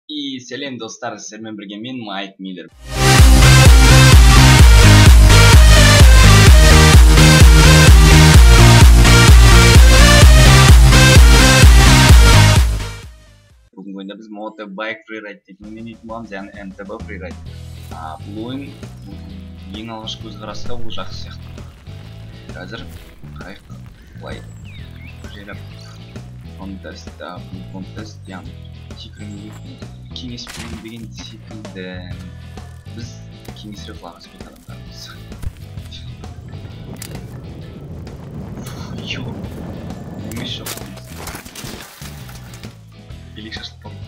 И сәлем достар, сіздермен бірге мен Майк Миллер. Бүгінгі ойында біз мотобайк фрирайд деген ойнайтын боламыз, яғни МТБ фрирайд. Бұл ойын ең алғашқы көзқараста бұл жақсы сияқты. Қазір қайық былай жайлап контест, бұл контест, яғни кеңес беру деген секілді. Біз кеңесіре құлағыз бет адамдарымыз. Йо, емес жоқ. Елек шашылып қалды.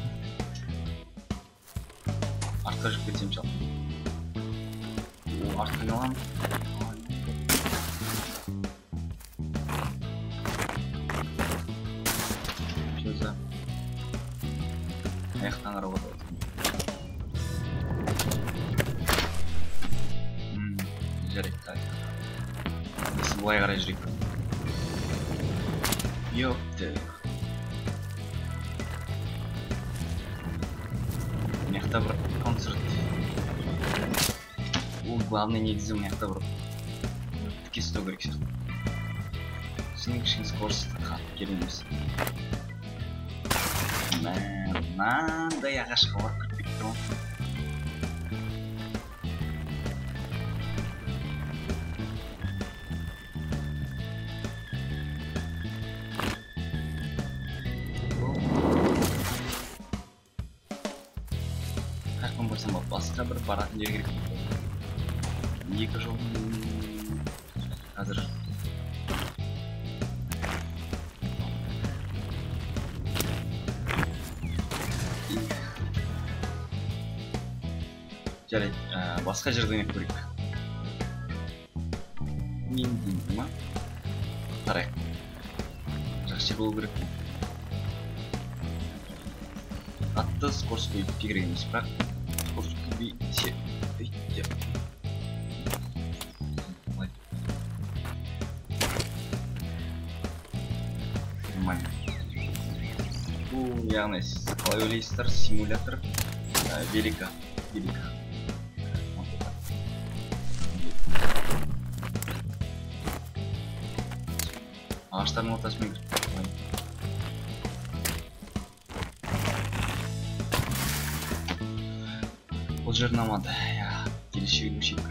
Артқа жүріп кетсем шал. Артқа қалам. Шөзі. Аяқтан қарауға да өткен. Жарайды, так. Біз бұлай қарай жүрейік. Ёпты. Мияқта бір концерт. Ол главный негізі мияқта бір тіке ұстау керек сияқты. Сенің кішкене скоростьті қатып келеміз. Мынандай ағашқа барып кіріп тұрмын. Қайықпен барсам ба, басқа бір баратын жер керек. Екі жол қазір жарайды, басқа жерден көрейік. Мен деймін ма? Қарайық. Жақсы жер болу керек. Атты скорость көйіп керек емес, бірақ скорость көбейсе өйтті. Нормально. Бұл яғни қалай ойлайсыздар, симулятор велика. Ağaçların ortasına girip bakmayın. Бұл жер ұнамады. Келешегі көшек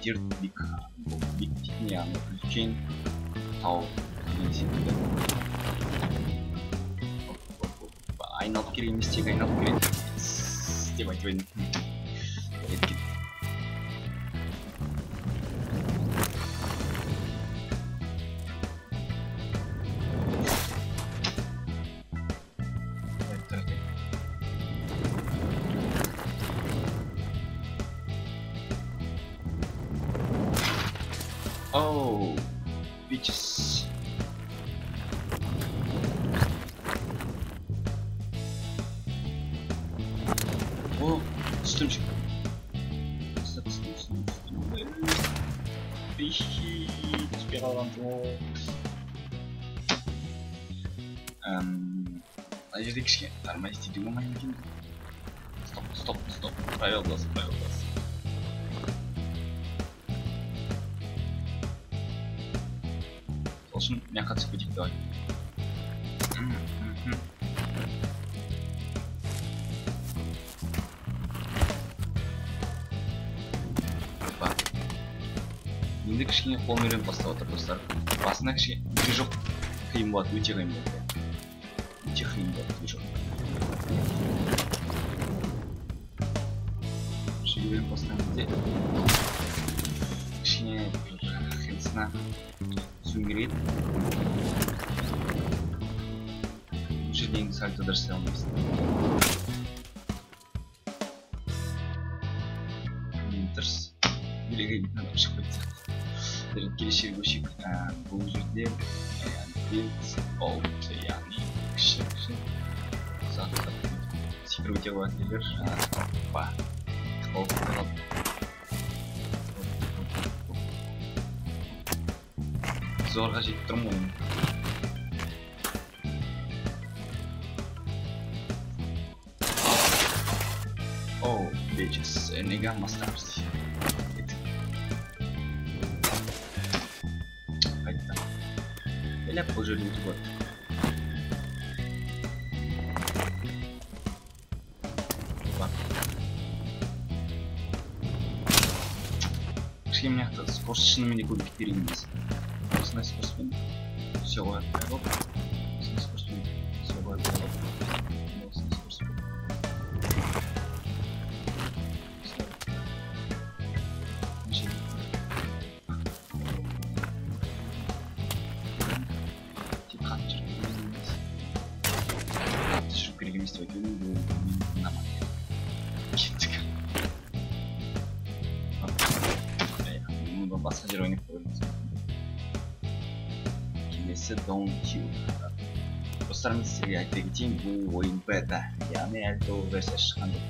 дерт бик дейтін, яғни үлкен тау деген секілді. Айналып керек емес, тек айналып керек деп айтып едім. Oh, bitches. Oh, üstüm çıktı. Üstüm. Теперь ана жерде кішкене тормозить етуге болмайды екен. Стоп. Правил бас. Сосын мияққа түсіп кетейік давай. Енді кішкене қолым үйреніп бастап отыр достар. Басында кішкене движок қиын болады, өте қиын болады. Движок. Үйреніп бастаған кезде кішкене хилсына түсуім керек еді. Бұл жерден сальто дұрыс істей алмайсың. Дұрыс билеген шығып кетті. Келешегі көшек бұл жерде яғни кіші секіріп өте қойатын жерлер зорға жетіп тұрмын ғой. Оу, bitches, неге алмастамыз дейді. Қайттан. Елеп бұл жерде өтіп өтті. Кішкене мықты скорость шынымен де көбейіп керек емес. Осындай скоростьпен все қояды болып. Осындай скоростьпен все қояды болып. Осындай скоростьпен. Тек қатты жүріп керек емес деп айтуым бұл ұнамады. Кеттік. Басқа жер ойнап көріңіз. Келесі Don't Kill. Достар, мен сіздерге айта кетейін, бұл ойын бета, яғни әлі толық версия шыққан жоқ.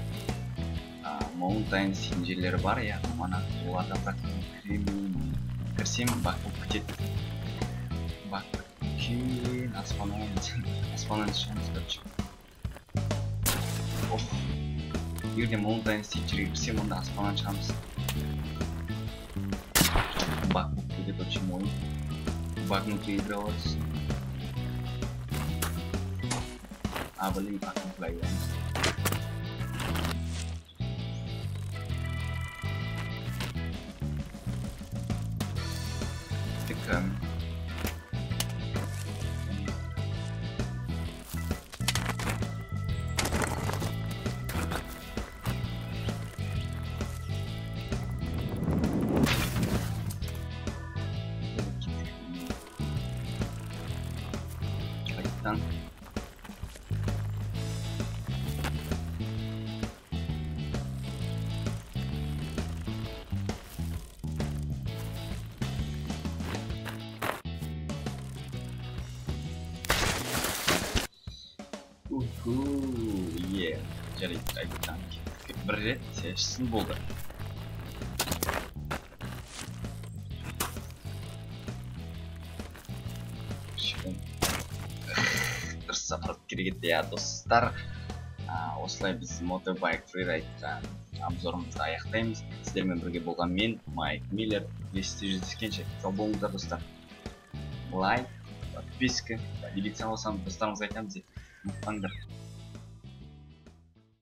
Mountain дейтін жерлері бар, яғни мана оларда практикамен кірсем бак болып кетеді. Бак кейін аспаннан шығамыз көріп. Егерде Mountain дейтін жерге кірсем, онда аспаннан шығамыз. Баг будет очень мой. Баг внутри игралось. Блин, как он плавает. Так. Е, жарайды, айтқан бір рет шешсін болды. Дұрыс сапарып керек еді, достар. Осылай біз Motorbike Freeride обзорымызды аяқтаймыз. Сіздермен бірге болған мен, Майк Миллер. Келесіде жүздескенше сау болыңыздар, достар. Лайк, подписка, делиться болсаңыз достарыңызға айтамыз деп ұмытпаңдар.